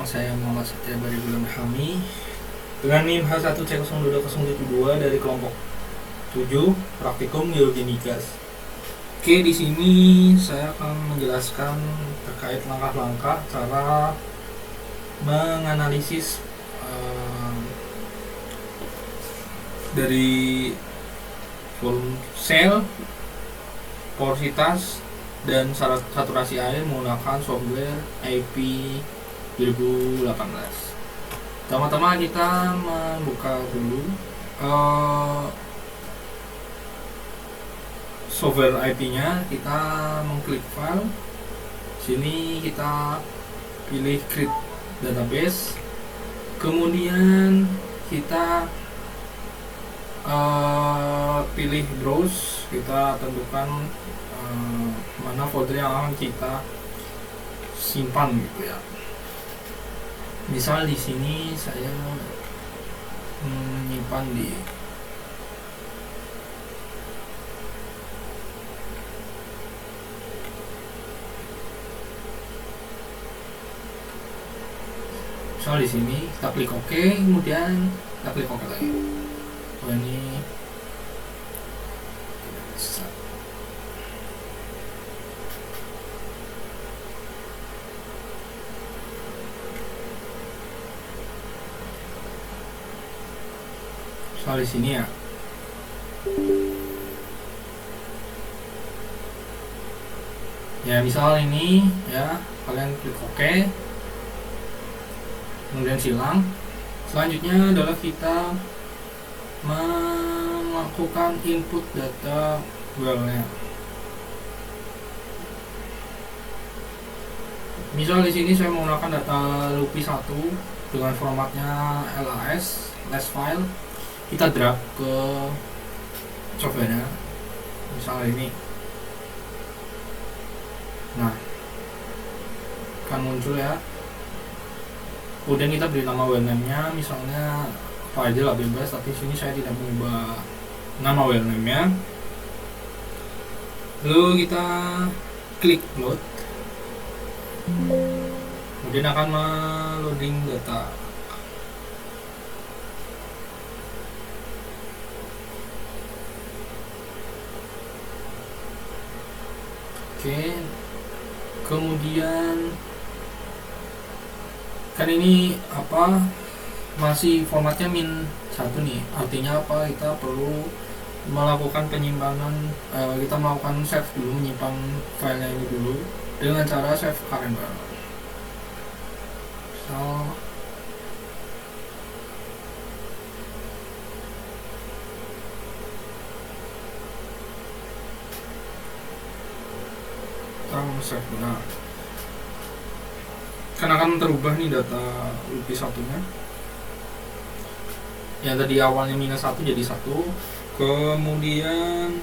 saya Muhammad Satya Bari Bulan Hami dengan NIM H1C0202 dari kelompok 7 Praktikum Geologi Migas. Oke, di sini saya akan menjelaskan terkait langkah-langkah cara menganalisis dari volume sel, porositas, dan saturasi air menggunakan software IP 2018. Pertama-tama kita membuka dulu software IP-nya. Kita mengklik file. Sini kita pilih create database. Kemudian kita pilih browse. Kita tentukan mana folder yang akan kita simpan gitu ya. Misal di sini saya menyimpan di sini kita klik OK, kemudian kita klik OK lagi. Oh, ini bisa. Soal di sini ya. Ya, misal ini ya, kalian klik OK. Kemudian silang. Selanjutnya adalah kita melakukan input data well-nya. Misal di sini saya menggunakan data LUPI 1 dengan formatnya LAS, last file. Kita drag ke softwarenya, misalnya ini. Nah, akan muncul ya. Kemudian kita beri nama well name-nya, misalnya apa aja lah, bebas. Tapi sini saya tidak mengubah nama well name-nya. Lalu kita klik load. Kemudian akan meloading data. Oke, kemudian kan ini apa, masih formatnya -1 nih. Artinya apa, kita perlu melakukan penyimpanan, kita melakukan save dulu, menyimpan filenya ini dulu dengan cara save current file. Save. Nah, kan akan terubah nih data LUPI 1-nya. Yang tadi awalnya -1 jadi 1. Kemudian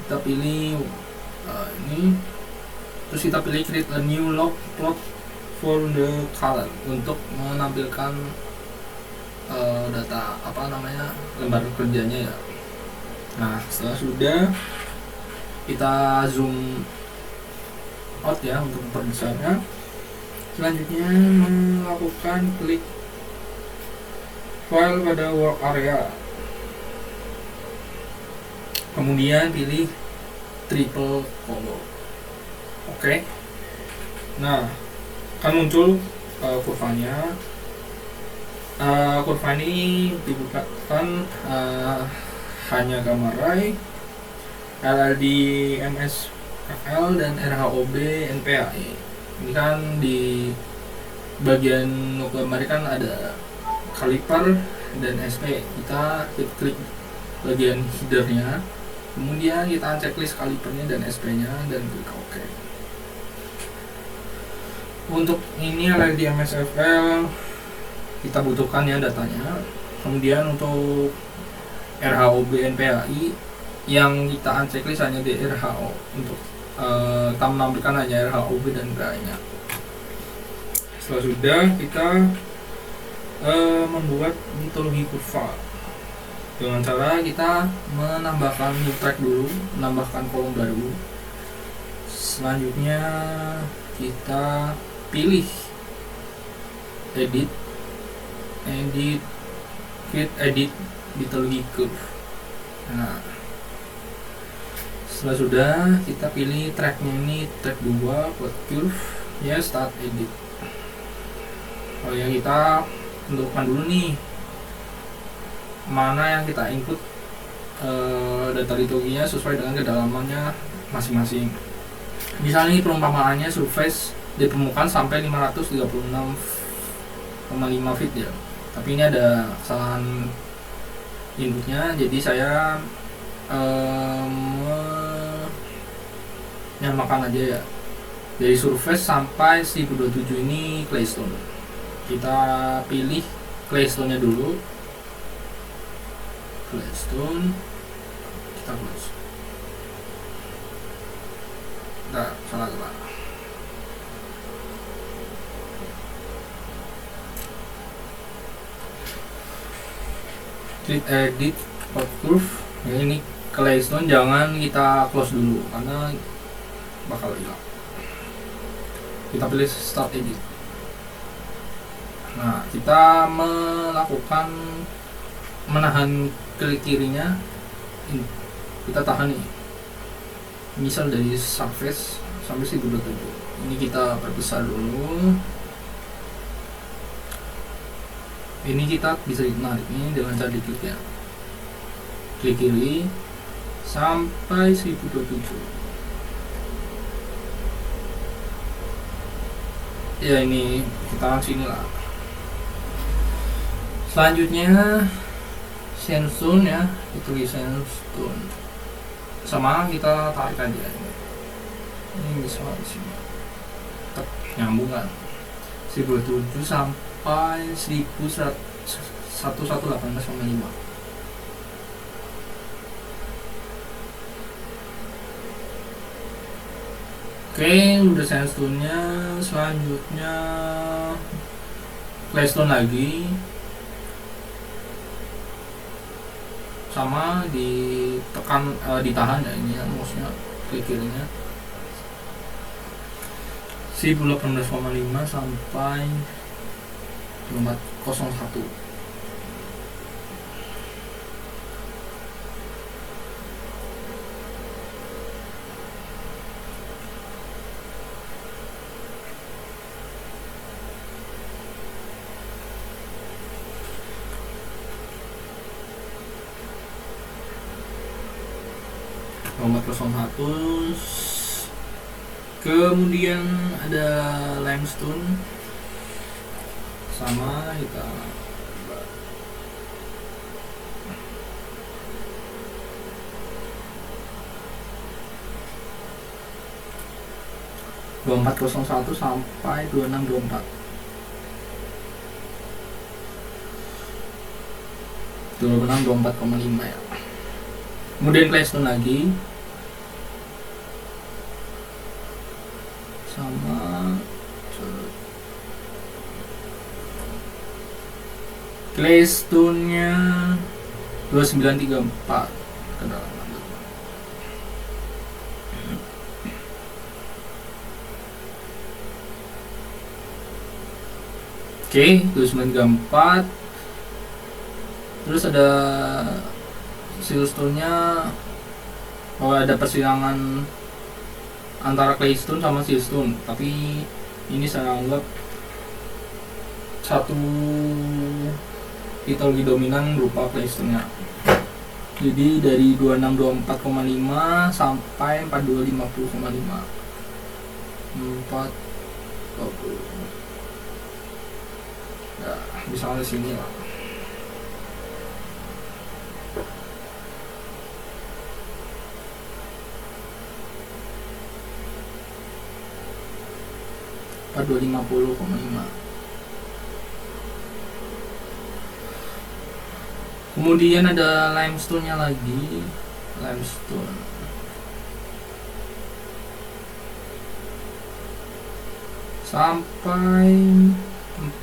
kita pilih ini, terus kita pilih create a new log plot for the color untuk menampilkan data apa namanya, lembar kerjanya ya. Nah, setelah sudah, kita zoom out ya untuk memperbesarnya. Selanjutnya melakukan klik file pada work area. Kemudian pilih triple color. Oke. Nah, akan muncul kurvanya. Kurva ini dibukakan hanya gamma ray, LLD MSFL, dan RHOB NPAI. Ini kan di bagian gambar kan ada kaliper dan SP. Kita klik bagian headernya, kemudian kita checklist kalipernya dan SP-nya dan klik OK. Untuk ini LLD MSFL kita butuhkan ya datanya. Kemudian untuk RHOB NPAI yang kita unchecklist hanya di RHO, untuk kita menampilkan hanya RHOB dan NPAI-nya. Setelah sudah, kita membuat mitologi kurva dengan cara kita menambahkan new track dulu, menambahkan kolom baru. Selanjutnya kita pilih edit create edit little curve. Nah, setelah sudah, kita pilih tracknya ini track 2 buat curve ya, start edit. Oh ya, kita tentukan dulu nih mana yang kita input data liturginya sesuai dengan kedalamannya masing-masing. Misalnya ini perumpamaannya surface di permukaan sampai 536,5 feet ya, tapi ini ada kesalahan inputnya, jadi saya menyamakan aja ya, dari surface sampai 1027 ini claystone. Kita pilih claystone nya dulu, claystone kita close. Nah, salah. Create edit hot curve ya, ini claystone jangan kita close dulu karena bakal hilang. Kita pilih start edit. Nah, kita menahan klik kirinya, kita tahan nih, misal dari surface sampai 1027. Ini kita perbesar dulu. Ini kita bisa menarik ini dengan cara diklik ya, klik kiri sampai 1027 ya, ini kita sini lah. Selanjutnya sandstone ya, itu di sandstone sama kita tarik aja ini bisa di sini tetap nyambung kan, 1027 sampai 1118,5. Oke, udah sandstone nya. Selanjutnya claystone lagi, sama ditahan ya, ini ya mouse-nya, klik kirinya 1018,5 sampai 401. Nomor 01. Kemudian ada limestone sama kita empat 2401 sampai 2624. 2624,5 ya. Kemudian claystone lagi sama claystone nya 2934 kedalaman. Oke, 2934. Terus ada silstone nya, ada persilangan antara claystone sama silstone, tapi ini saya anggap satu litologi dominan berupa claystone nya. Jadi dari 2624,5 sampai 4250,5. 420. Ya, misalnya sini lah. Pada 250,5. Kemudian ada limestone nya lagi, limestone sampai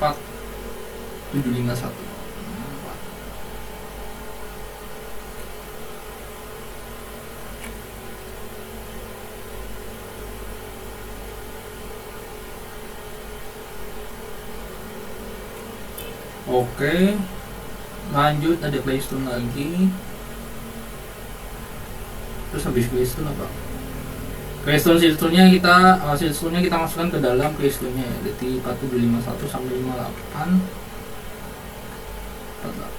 4751. Oke, lanjut ada Claystone lagi. Terus habis Claystone apa? Silstone-nya kita masukkan ke dalam Claystone-nya ya. Jadi 4751 sampai 58 48.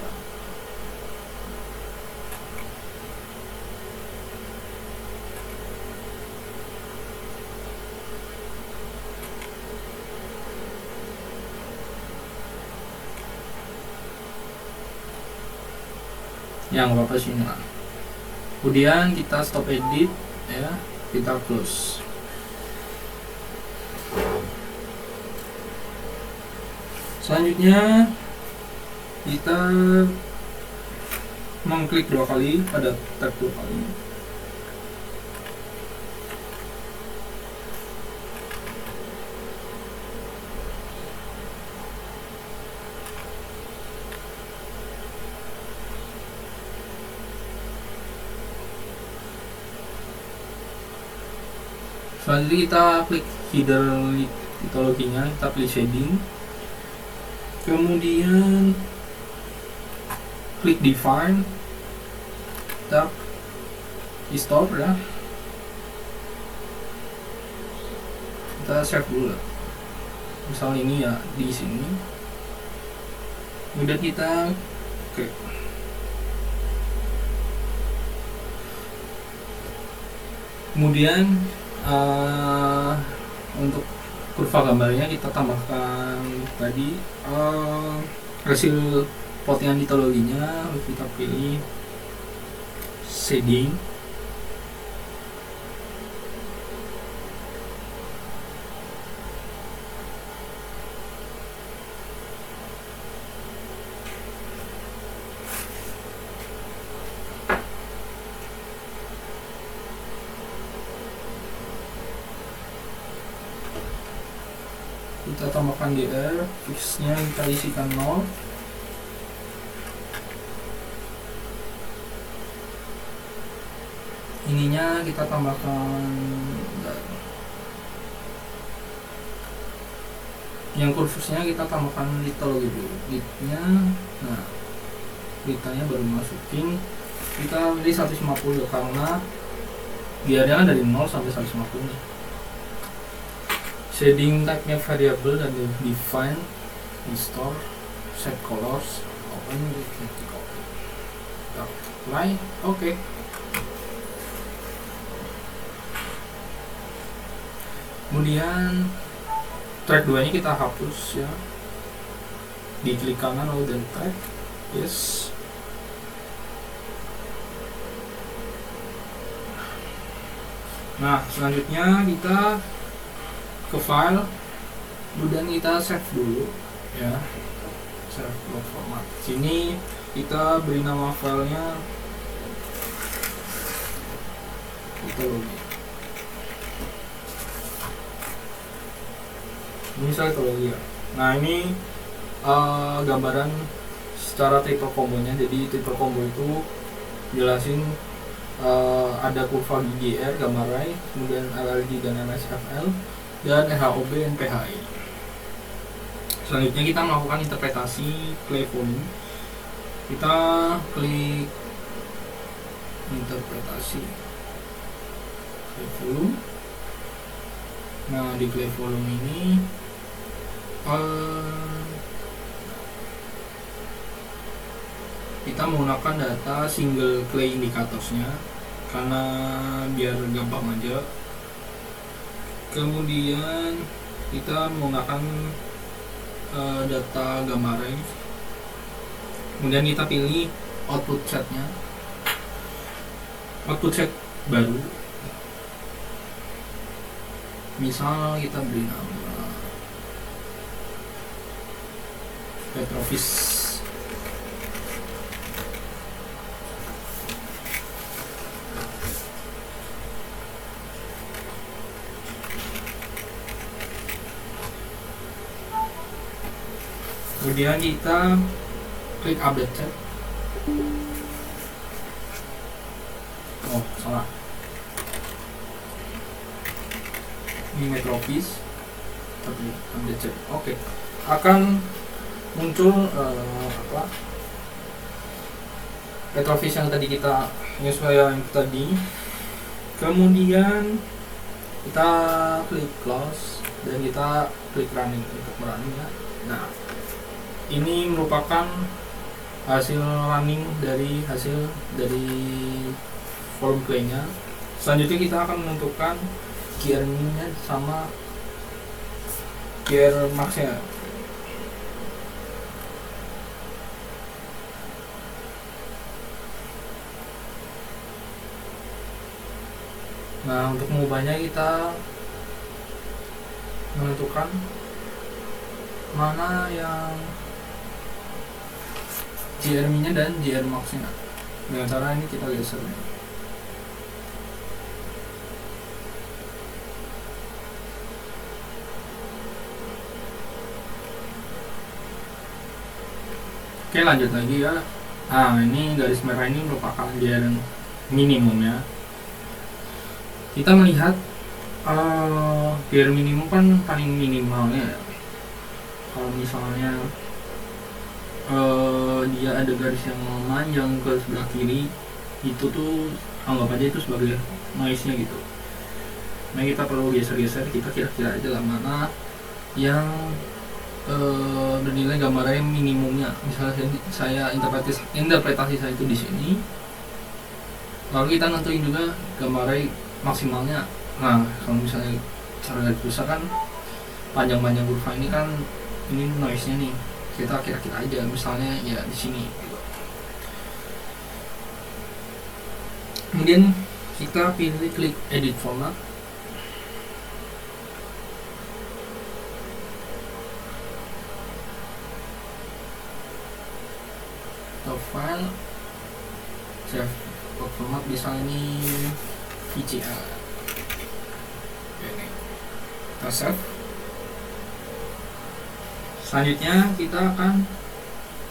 Yang apa sih ini? Kemudian kita stop edit ya, kita close. Selanjutnya kita mengklik 2 kali pada tab 2 kali. Selanjutnya kita klik header litologinya, kita pilih shading, kemudian klik define, kita restore ya, kita save dulu lah. Misal ini ya di sini, kemudian kita kemudian untuk kurva gambarnya kita tambahkan tadi hasil plottingan litologinya, kita pilih shading, kita tambahkan GR, fixnya kita isikan 0, ininya kita tambahkan, yang kursusnya kita tambahkan litologi dulu, litnya, nah litanya baru masukin, kita pilih 150 karena biarnya kan dari 0 sampai 150 nih. Shading type-nya variable dan define, restore, set colors, open, apply, oke. Kemudian track 2 nya kita hapus ya, diklik kanan lalu dan track, yes. Nah selanjutnya kita ke file, kemudian kita save dulu ya, save load format. Sini kita beri nama filenya litologi. Ini saya litologi ya. Nah ini gambaran secara triple combo-nya. Jadi triple combo itu jelasin ada kurva GR, gamma ray, kemudian LLD dan MSFL, dan RHOB dan PHI. Selanjutnya kita melakukan interpretasi clay volume. Kita klik interpretasi clay volume. Nah di clay volume ini kita menggunakan data single clay indicatorsnya karena biar gampang aja. Kemudian kita menggunakan data gamma ray. Kemudian kita pilih output setnya, output set baru. Misal kita beri nama Petrovis. Kemudian kita klik update set. Oh salah, ini Metrovis, tapi update set. Oke, akan muncul petrofish yang tadi kita menyesuaikan tadi. Kemudian kita klik close dan kita klik running untuk running ya. Nah, ini merupakan hasil running dari volume play-nya. Selanjutnya kita akan menentukan gear min-nya sama gear max-nya. Nah, untuk mengubahnya kita menentukan mana yang GR min-nya dan GR max-nya. Dengan cara ini kita geser. Oke, lanjut lagi ya. Nah, ini garis merah ini merupakan GR minimumnya. Kita melihat GR minimum kan paling minimalnya ya. Kalau misalnya dia ada garis yang memanjang ke sebelah kiri, itu tuh anggap aja itu sebagai noise nya gitu. Nah, kita perlu geser-geser, kita kira-kira aja lah mana yang bernilai gambarnya minimumnya. Misalnya saya interpretasi saya itu di sini, lalu kita nentuin juga gambarnya maksimalnya. Nah, kalau misalnya cara garis besar kan panjang-panjang kurva ini kan ini noise nya nih, kita kira-kira aja misalnya ya di sini gitu. Kemudian kita pilih klik edit format. Atau file save format, misalnya ini VGA. Ini kita save. Selanjutnya kita akan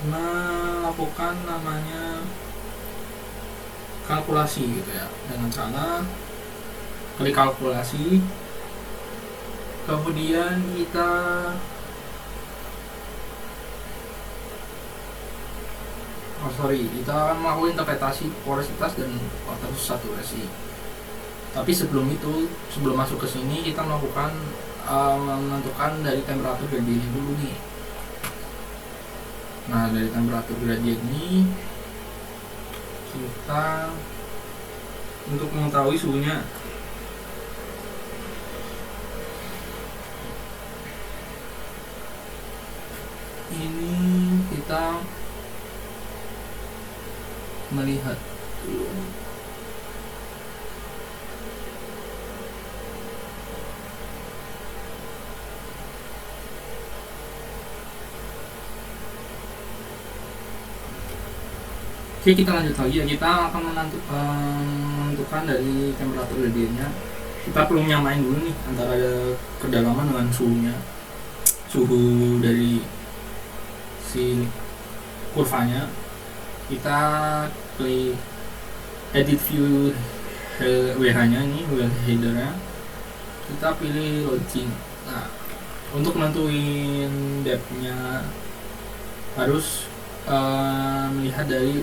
melakukan namanya kalkulasi gitu ya, dengan cara klik kalkulasi. Kemudian kita kita akan melakukan interpretasi porositas dan water saturasi. Tapi sebelum masuk ke sini kita melakukan menentukan dari temperatur gradient dulu nih. Nah, dari temperatur gradient ini kita untuk mengetahui suhunya ini kita melihat dulu. Oke, kita lanjut lagi ya. Kita akan menentukan dari temperatur gradientnya. Kita perlu nyamain dulu nih antara kedalaman dengan suhunya, suhu dari si kurvanya. Kita klik edit view WH nya ini, WH header-nya. Kita pilih lodging. Nah, untuk nentuin depth-nya harus melihat dari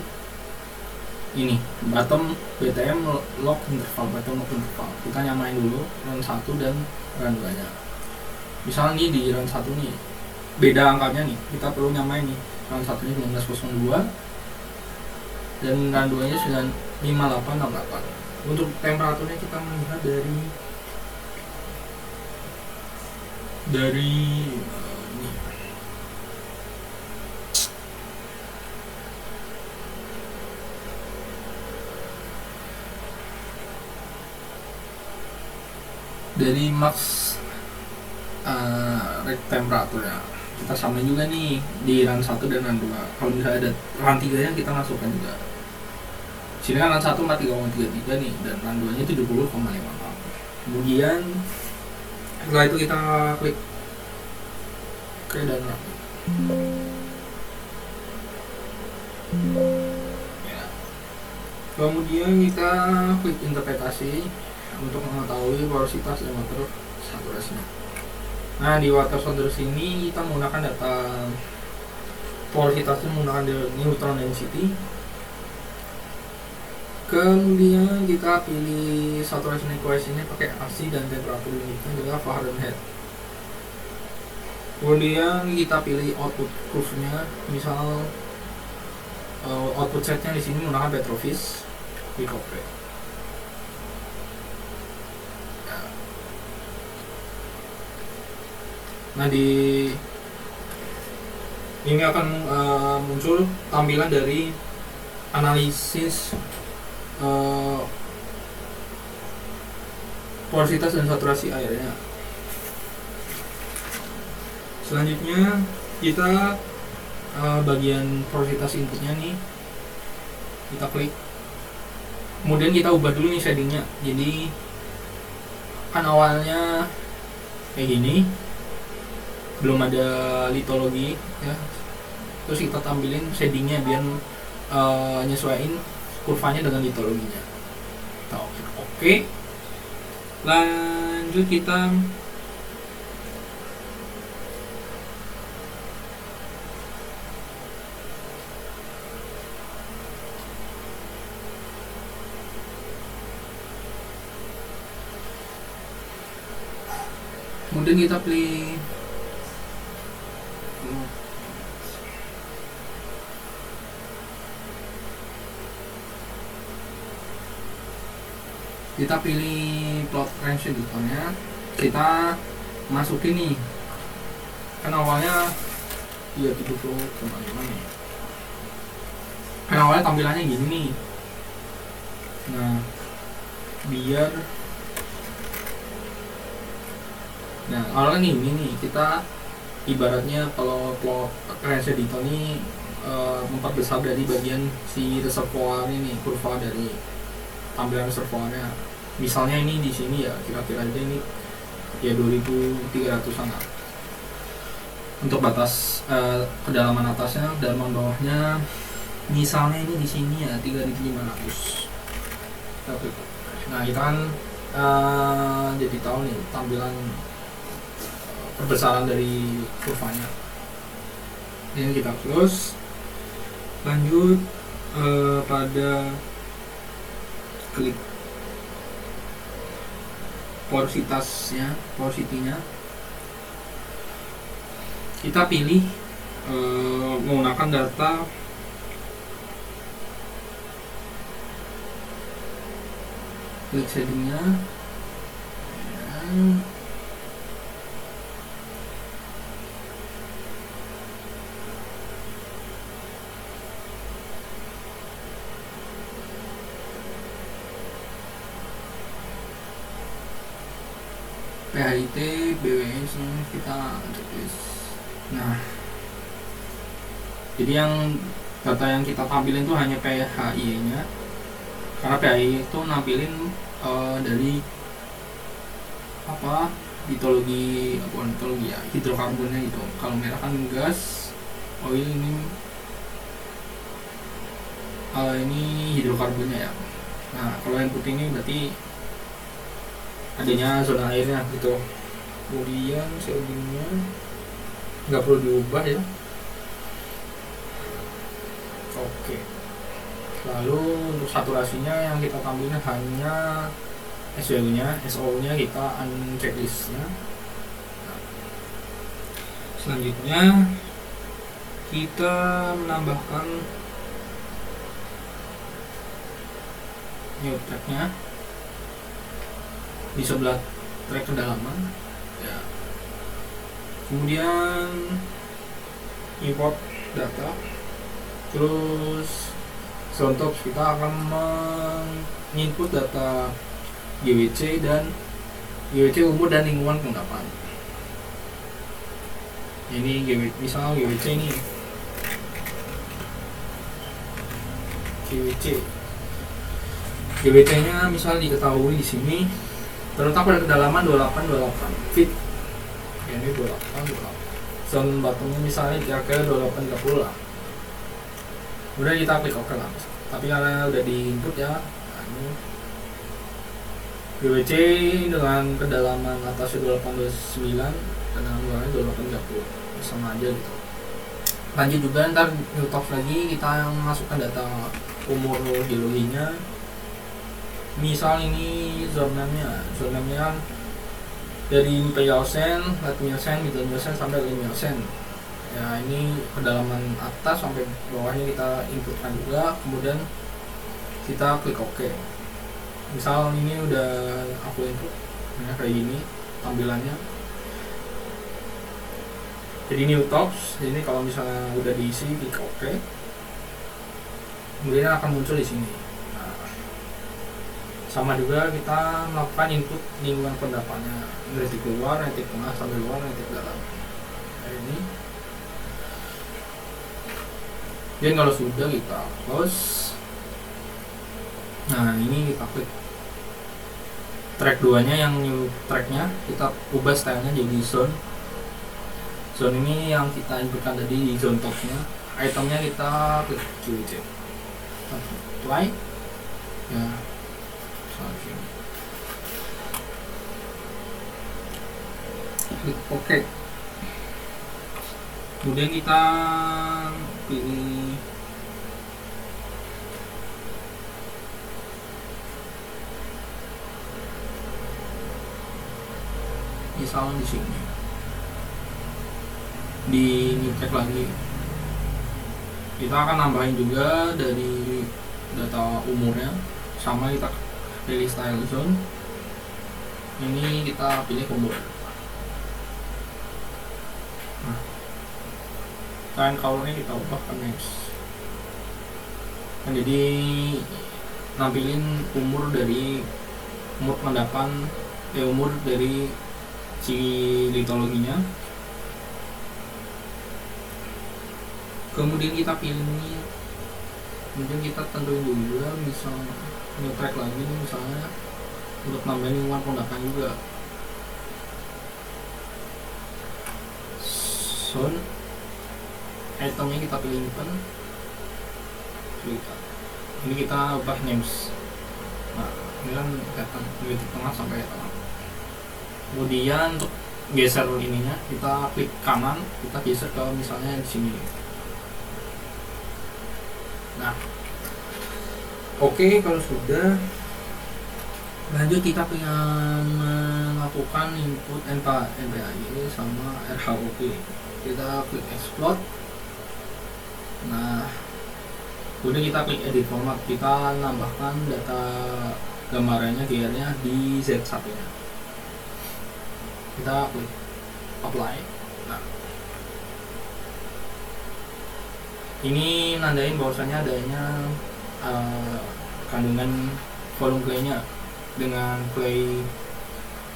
ini bottom BTM lock interval, bottom lock interval. Kita nyamain dulu run 1 dan run 2 nya. Misalnya nih di run 1 nih beda angkanya nih, kita perlu nyamain nih run 1 nya 1902 dan run 2 nya 5868. Untuk temperaturnya kita melihat dari ini. Dari max temperatur ya, kita sama juga nih di run 1 dan run 2. Kalau misalnya ada run 3 nya kita masukkan juga. Sini kan run 1 43,33 nih, dan run 2 nya 70,56. Kemudian setelah itu kita klik oke dan run. Ya. Kemudian kita klik interpretasi untuk mengetahui porositas dan water saturasinya. Nah, di water saturasi ini kita menggunakan data porositasnya menggunakan neutron density. Kemudian kita pilih saturation equation-nya pakai AC dan temperatur limitnya adalah Fahrenheit. Kemudian kita pilih output curve-nya, misal output set-nya di sini menggunakan Petrovis Wikope. Nah, di ini akan muncul tampilan dari analisis porositas dan saturasi airnya. Selanjutnya kita bagian porositas inputnya nih kita klik, kemudian kita ubah dulu nih shadingnya. Jadi kan awalnya kayak gini, belum ada litologi ya, terus kita tampilin shadingnya biar nyesuaiin kurvanya dengan litologinya. Oke, lanjut kita pilih plot range editornya, kita masukin nih, kan awalnya iya gitu tuh teman-teman, kan awalnya tampilannya gini nih. Nah, biar awalnya ini nih, kita ibaratnya kalau plot range editor ini memperbesar dari bagian si reservoir ini, kurva dari tampilan reservoirnya. Misalnya ini di sini ya kira-kira aja ini ya 2300-an lah. Untuk batas kedalaman atasnya, kedalaman bawahnya misalnya ini di sini ya 3500. Nah, kita kan jadi tahu nih tampilan perbesaran dari kurvanya. Ini kita close. Lanjut pada klik porosity-nya, kita pilih menggunakan data klik shading-nya. PHIT, BWS kita tulis. Nah, jadi yang data yang kita tampilin itu hanya PHI-nya, karena PHI itu nampilin dari litologi ya, hidrokarbonnya gitu. Kalau merah kan gas, oil ini hidrokarbonnya ya. Nah, kalau yang putih ini berarti adanya zona airnya gitu. Kemudian shadingnya nggak perlu diubah ya. Oke. Lalu untuk saturasinya yang kita tampilkan hanya SO-nya kita uncheck listnya. Selanjutnya kita menambahkan new track-nya di sebelah track kedalaman ya. Kemudian import data, terus sontok kita akan menginput data GWC umur dan lingkungan pengungkapan. Ini misal GWC ini GWC nya misal diketahui di sini terletak pada kedalaman 28 feet. Ya, ini 28. Zone bottomnya misalnya kira-kira 28-30 lah. Udah kita klik OK lah. Tapi karena udah di input ya, ini GWC dengan kedalaman atasnya 28-29 dan kedalaman 28-30 sama aja gitu. Lanjut juga ntar new tabs lagi kita masukkan data umur geologinya. Misal ini zona nya dari Miocene, Late Miocene, Middle Miocene sampai Late Miocene. Ya ini kedalaman atas sampai bawahnya kita inputkan juga, kemudian kita klik OK. Misal ini udah aku input, ya kayak gini tampilannya. Jadi new tabs, ini kalau misalnya udah diisi klik OK, kemudian akan muncul di sini. Sama juga kita melakukan input lingkungan pendapatnya, dari keluar, nanti tengah, sampai luar, nanti dalam. Nah ini. Dan kalau sudah kita close. Nah ini kita klik track 2 nya, yang new tracknya kita ubah stylenya jadi zone. Zone ini yang kita inputkan tadi di zone topnya. Itemnya kita klik QC, apply ya. Klik OK. Kemudian kita pilih misalnya di sini, di new track lagi kita akan nambahin juga dari data umurnya, sama kita pilih style zone. Ini kita pilih umur. Nah, time colornya kita ubah ke next. Nah, jadi nampilin umur dari umur pengendapan, umur dari si litologinya. Kemudian kita pilih ini, kemudian kita tentuin juga misalnya new track lagi nih, misalnya untuk nambahin lingkungan pengendapan juga. Zone itemnya kita pilih open. Ini kita ubah names. Nah ini kan kelihatan dari tengah sampai tengah. Kemudian untuk geser ininya kita klik kanan, kita geser ke misalnya di sini. Nah oke, kalau sudah lanjut kita pengen melakukan input NPAY sama RHOP. Kita klik export. Nah kemudian kita klik edit format, kita nambahkan data gambarannya, GR-nya di Z1 nya. Kita klik apply. Nah ini nandain bahwasanya adanya kandungan volume clay-nya dengan clay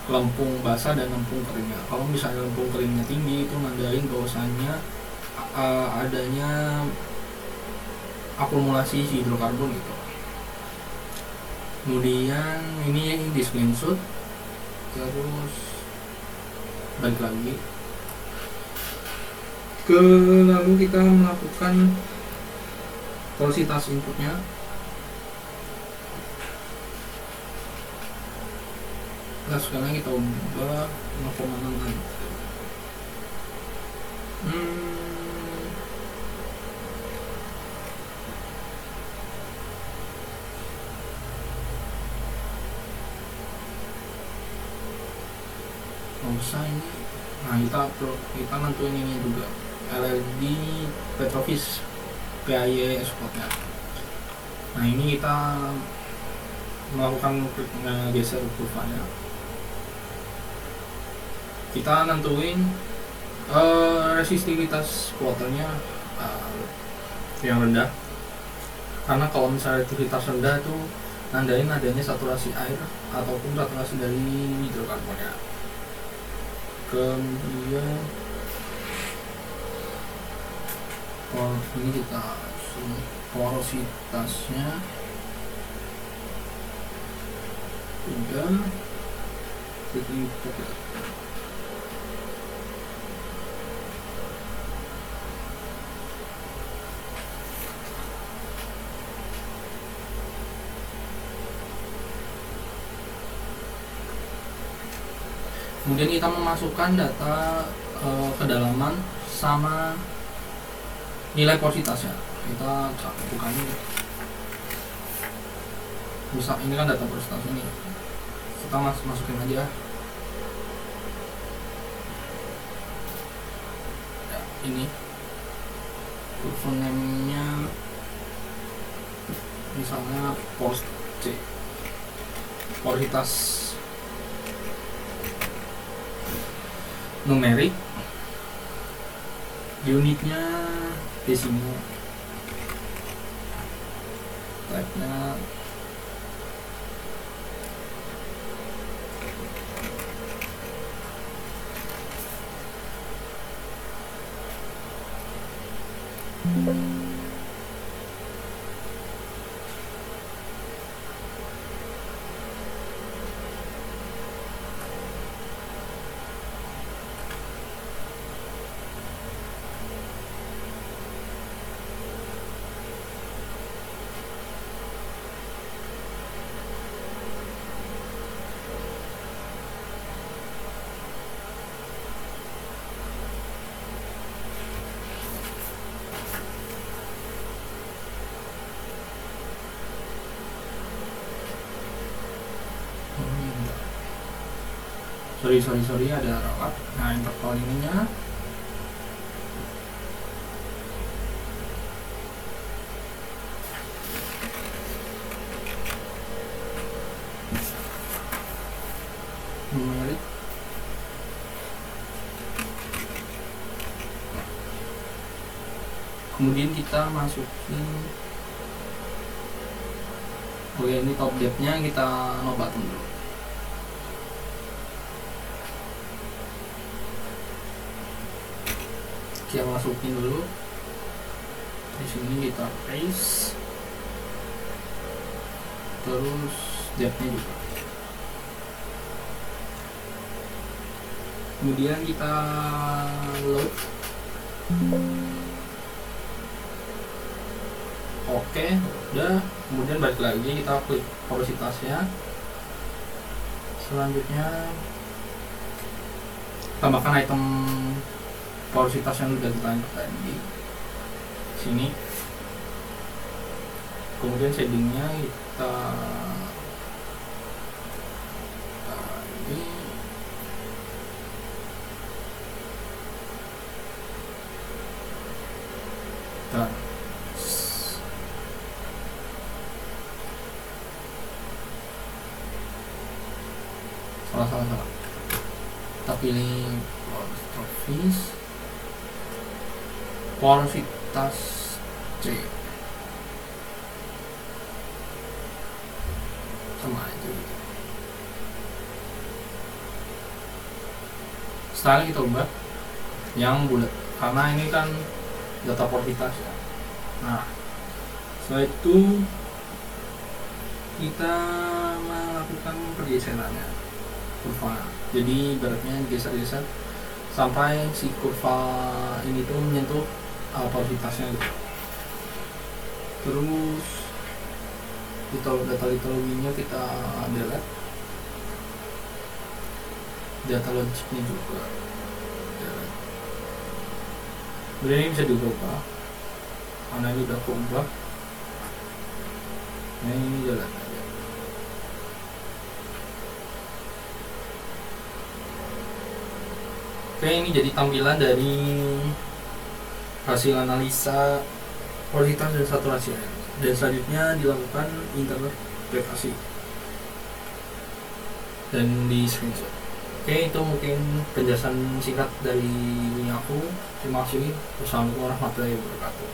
lempung basah dan lempung keringnya. Kalau misalnya lempung keringnya tinggi, itu nandain bahwasanya adanya akumulasi hidrokarbon gitu. Kemudian ini di screenshot, terus balik lagi ke, lalu kita melakukan porositas inputnya. Nah sekarang kita ubah 0,6. Usah ini. Nah kita nentuin ini juga, LLD Petrofish PAY exportnya. Nah ini kita melakukan geser kurvanya. Kita nentuin resistivitas waternya yang rendah, karena kalau misalnya resistivitas rendah itu nandain adanya saturasi air ataupun saturasi dari hidrokarbonnya. Kemudian ini kita porositasnya udah kita kemudian kita memasukkan data kedalaman sama nilai porositasnya kita bukan ini. Misal ini kan data porositas ini, kita masukin aja ya, ini curve name-nya misalnya post C, porositas numerik, unitnya desimal, type-nya sorry ada rawat. Nah, interval ininya numerik, kemudian kita masukin ini top depth-nya kita nobatin dulu. Kita masukin dulu di sini, kita paste, terus depth-nya juga. Kemudian kita load. Oke, udah. Kemudian balik lagi kita klik porositasnya. Selanjutnya tambahkan item porositas yang sudah kita input tadi di sini. Kemudian shadingnya kita ini dan salah kita pilih porositas C sama aja gitu. Style kita ubah yang bulat karena ini kan data porositas ya. Nah, setelah itu kita melakukan pergeserannya kurva. Jadi ibaratnya geser-geser sampai si kurva ini tuh menyentuh porositasnya gitu. Terus kita data litologinya kita delete, data logicnya juga delete. Ini bisa diubah karena ini udah keubah. Nah, ini delete aja. Oke, ini jadi tampilan dari hasil analisa porositas dan saturasi, dan selanjutnya dilakukan interpretasi dan di screenshot. Oke, itu mungkin penjelasan singkat dari aku. Terima kasih. Wassalamualaikum warahmatullahi wabarakatuh.